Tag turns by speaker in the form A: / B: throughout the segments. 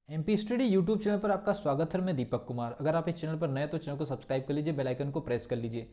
A: MP study YouTube channel पर आपका स्वागत है। मैं दीपक कुमार। अगर आप इस चैनल पर नए तो चैनल को सब्सक्राइब कर लीजिए, बेल आइकन को प्रेस कर लीजिए।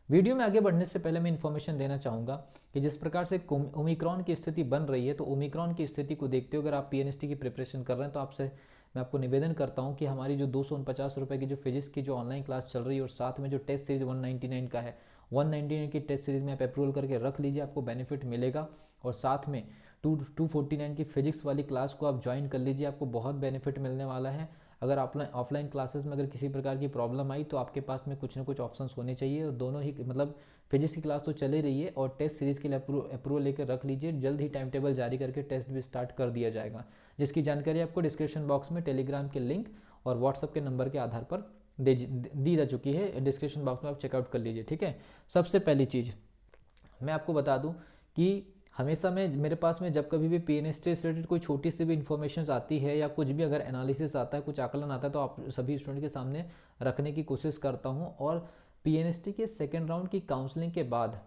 A: वीडियो में आगे बढ़ने से पहले मैं इन्फॉर्मेशन देना चाहूँगा कि जिस प्रकार से ओमिक्रॉन की स्थिति बन रही है, तो ओमिक्रॉन की स्थिति को देखते हुए अगर आप पीएनएसटी की प्रिपरेशन कर रहे हैं तो आपसे मैं आपको निवेदन करता हूँ कि हमारी जो 249 रुपये की जो फिजिक्स की जो ऑनलाइन क्लास चल रही है और साथ में जो टेस्ट सीरीज 199 का है, 199 की टेस्ट सीरीज में आप अप्रूवल करके रख लीजिए, आपको बेनिफिट मिलेगा। और साथ में 249 की फिजिक्स वाली क्लास को आप ज्वाइन कर लीजिए, आपको बहुत बेनिफिट मिलने वाला है। अगर ऑफलाइन क्लासेस में अगर किसी प्रकार की प्रॉब्लम आई तो आपके पास में कुछ ना कुछ ऑप्शंस होने चाहिए। और दोनों ही मतलब फिजिक्स की क्लास तो चल ही रही है और टेस्ट सीरीज़ के लिए अप्रूवल लेकर रख लीजिए। जल्द ही टाइम टेबल जारी करके टेस्ट भी स्टार्ट कर दिया जाएगा, जिसकी जानकारी आपको डिस्क्रिप्शन बॉक्स में टेलीग्राम के लिंक और व्हाट्सअप के नंबर के आधार पर दी जा चुकी है। डिस्क्रिप्शन बॉक्स में आप चेकआउट कर लीजिए, ठीक है। सबसे पहली चीज़ मैं आपको बता दूं कि हमेशा मेरे पास में जब कभी भी पीएनएसटी से रिलेटेड कोई छोटी सी भी इन्फॉर्मेशन आती है या कुछ भी अगर एनालिसिस आता है, कुछ आकलन आता है, तो आप सभी स्टूडेंट के सामने रखने की कोशिश करता हूं। और पीएनएसटी के सेकेंड राउंड की काउंसलिंग के बाद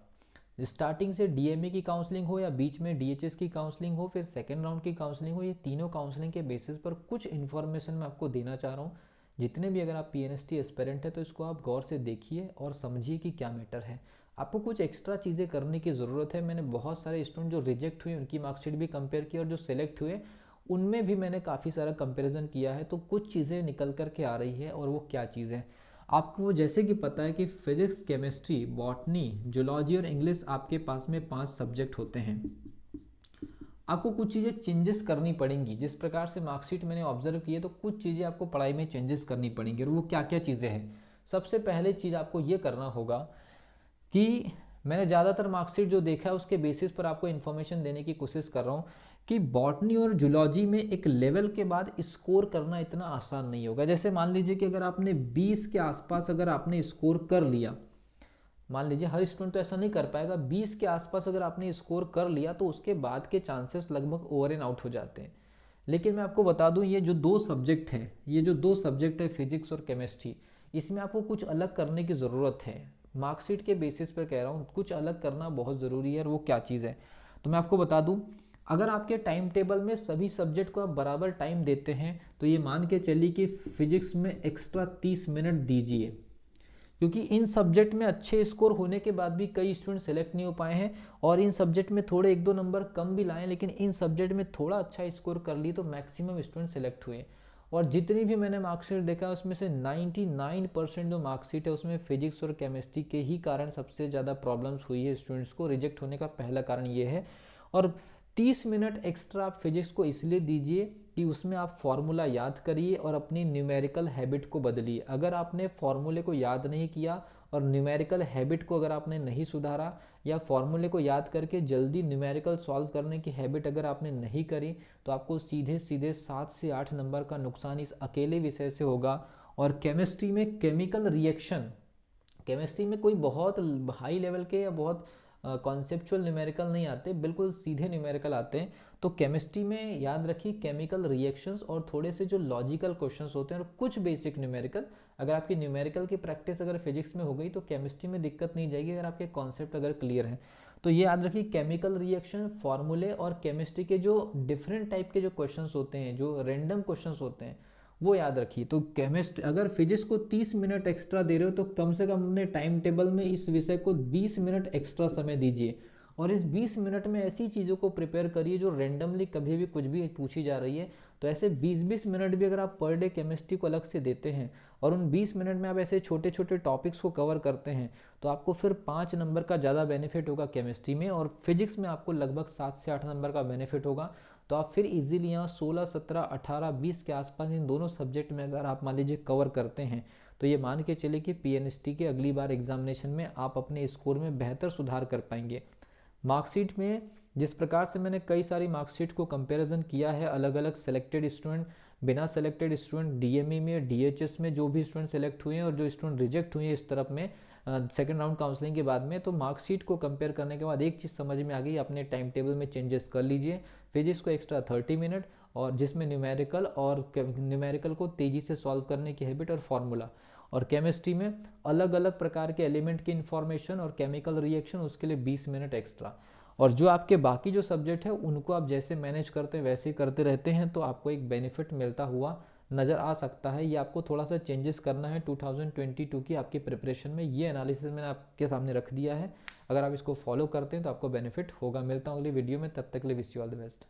A: स्टार्टिंग से डीएमए की काउंसलिंग हो या बीच में डीएचएस की काउंसलिंग हो, फिर सेकेंड राउंड की काउंसलिंग हो, ये तीनों काउंसलिंग के बेसिस पर कुछ इन्फॉर्मेशन मैं आपको देना चाह रहा हूँ। जितने भी अगर आप पीएनएसटी एस्पिरेंट है तो इसको आप गौर से देखिए और समझिए कि क्या मैटर है। आपको कुछ एक्स्ट्रा चीज़ें करने की ज़रूरत है। मैंने बहुत सारे स्टूडेंट जो रिजेक्ट हुए उनकी मार्कशीट भी कंपेयर की और जो सिलेक्ट हुए उनमें भी मैंने काफ़ी सारा कंपैरिजन किया है। तो कुछ चीज़ें निकल कर के आ रही है और वो क्या चीज़ है आपको वो जैसे कि पता है कि फिजिक्स, केमिस्ट्री, बॉटनी, जूलॉजी और इंग्लिश आपके पास में 5 सब्जेक्ट होते हैं। आपको कुछ चीज़ें चेंजेस करनी पड़ेंगी। जिस प्रकार से मार्कशीट मैंने ऑब्जर्व की है तो कुछ चीज़ें आपको पढ़ाई में चेंजेस करनी पड़ेंगी। और वो क्या क्या चीज़ें हैं? सबसे पहले चीज़ आपको ये करना होगा कि मैंने ज़्यादातर मार्कशीट जो देखा है उसके बेसिस पर आपको इन्फॉर्मेशन देने की कोशिश कर रहा हूँ कि बॉटनी और जूलॉजी में एक लेवल के बाद स्कोर करना इतना आसान नहीं होगा। जैसे मान लीजिए कि अगर आपने 20 के आसपास अगर आपने स्कोर कर लिया, मान लीजिए हर स्टूडेंट तो ऐसा नहीं कर पाएगा, 20 के आसपास अगर आपने स्कोर कर लिया तो उसके बाद के चांसेस लगभग ओवर एंड आउट हो जाते हैं। लेकिन मैं आपको बता दूं ये जो दो सब्जेक्ट हैं, ये जो दो सब्जेक्ट है फिजिक्स और केमिस्ट्री, इसमें आपको कुछ अलग करने की ज़रूरत है। मार्कशीट के बेसिस पर कह रहा हूँ, कुछ अलग करना बहुत ज़रूरी है। और वो क्या चीज़ है तो मैं आपको बता दूं, अगर आपके टाइम टेबल में सभी सब्जेक्ट को आप बराबर टाइम देते हैं तो ये मान के चलिए कि फिजिक्स में एक्स्ट्रा 30 मिनट दीजिए, क्योंकि इन सब्जेक्ट में अच्छे स्कोर होने के बाद भी कई स्टूडेंट सेलेक्ट नहीं हो पाए हैं। और इन सब्जेक्ट में थोड़े एक दो नंबर कम भी लाए, लेकिन इन सब्जेक्ट में थोड़ा अच्छा स्कोर कर ली तो मैक्सिमम स्टूडेंट सेलेक्ट हुए। और जितनी भी मैंने मार्कशीट देखा उसमें से 99% जो मार्कशीट है उसमें फिजिक्स और केमिस्ट्री के ही कारण सबसे ज़्यादा प्रॉब्लम्स हुई है। स्टूडेंट्स को रिजेक्ट होने का पहला कारण ये है। और 30 मिनट एक्स्ट्रा आप फिजिक्स को इसलिए दीजिए कि उसमें आप फॉर्मूला याद करिए और अपनी न्यूमेरिकल हैबिट को बदलिए। अगर आपने फॉर्मूले को याद नहीं किया और न्यूमेरिकल हैबिट को अगर आपने नहीं सुधारा, या फॉर्मूले को याद करके जल्दी न्यूमेरिकल सॉल्व करने की हैबिट अगर आपने नहीं करी, तो आपको सीधे सीधे 7 से 8 नंबर का नुकसान इस अकेले विषय से होगा। और केमिस्ट्री में केमिकल रिएक्शन, केमिस्ट्री में कोई बहुत हाई लेवल के या बहुत कॉन्सेप्चुअल न्यूमेरिकल नहीं आते, बिल्कुल सीधे न्यूमेरिकल आते हैं। तो केमिस्ट्री में याद रखिए केमिकल रिएक्शंस और थोड़े से जो लॉजिकल क्वेश्चंस होते हैं और कुछ बेसिक न्यूमेरिकल। अगर आपकी न्यूमेरिकल की प्रैक्टिस अगर फिजिक्स में हो गई तो केमिस्ट्री में दिक्कत नहीं जाएगी, अगर आपके कॉन्सेप्ट अगर क्लियर हैं। तो ये याद रखिए केमिकल रिएक्शन, फॉर्मूले और केमिस्ट्री के जो डिफरेंट टाइप के जो क्वेश्चंस होते हैं, जो रैंडम क्वेश्चंस होते हैं, वो याद रखिए। तो केमिस्ट अगर फिजिक्स को 30 मिनट एक्स्ट्रा दे रहे हो तो कम से कम अपने टाइम टेबल में इस विषय को 20 मिनट एक्स्ट्रा समय दीजिए। और इस 20 मिनट में ऐसी चीज़ों को प्रिपेयर करिए जो रैंडमली कभी भी कुछ भी पूछी जा रही है। तो ऐसे 20-20 मिनट भी अगर आप पर डे केमिस्ट्री को अलग से देते हैं और उन 20 मिनट में आप ऐसे छोटे छोटे टॉपिक्स को कवर करते हैं तो आपको फिर 5 नंबर का ज़्यादा बेनिफिट होगा केमिस्ट्री में, और फिजिक्स में आपको लगभग 7 से 8 नंबर का बेनिफिट होगा। तो आप फिर इजीली यहाँ 16, 17, 18, 20 के आसपास इन दोनों सब्जेक्ट में अगर आप मान लीजिए कवर करते हैं तो ये मान के चलिए कि पीएनएसटी के अगली बार एग्जामिनेशन में आप अपने स्कोर में बेहतर सुधार कर पाएंगे। मार्कशीट में जिस प्रकार से मैंने कई सारी मार्कशीट को कंपैरिजन किया है, अलग अलग सेलेक्टेड स्टूडेंट, बिना सेलेक्टेड स्टूडेंट, डीएमई में, डीएचएस में जो भी स्टूडेंट सेलेक्ट हुए हैं और जो स्टूडेंट रिजेक्ट हुए हैं इस तरफ में सेकंड राउंड काउंसलिंग के बाद में, तो मार्कशीट को कंपेयर करने के बाद एक चीज़ समझ में आ गई, अपने टाइम टेबल में चेंजेस कर लीजिए। फिजिक्स को एक्स्ट्रा 30 मिनट, और जिसमें न्यूमेरिकल को तेज़ी से सॉल्व करने की हैबिट और फार्मूला, और केमिस्ट्री में अलग अलग प्रकार के एलिमेंट की इन्फॉर्मेशन और केमिकल रिएक्शन, उसके लिए 20 मिनट एक्स्ट्रा। और जो आपके बाकी जो सब्जेक्ट है उनको आप जैसे मैनेज करते हैं वैसे ही करते रहते हैं तो आपको एक बेनिफिट मिलता हुआ नज़र आ सकता है। ये आपको थोड़ा सा चेंजेस करना है 2022 की आपकी प्रिपरेशन में। ये एनालिसिस मैंने आपके सामने रख दिया है, अगर आप इसको फॉलो करते हैं तो आपको बेनिफिट होगा। मिलता हूँ अगली वीडियो में, तब तक के लिए wish you all the best.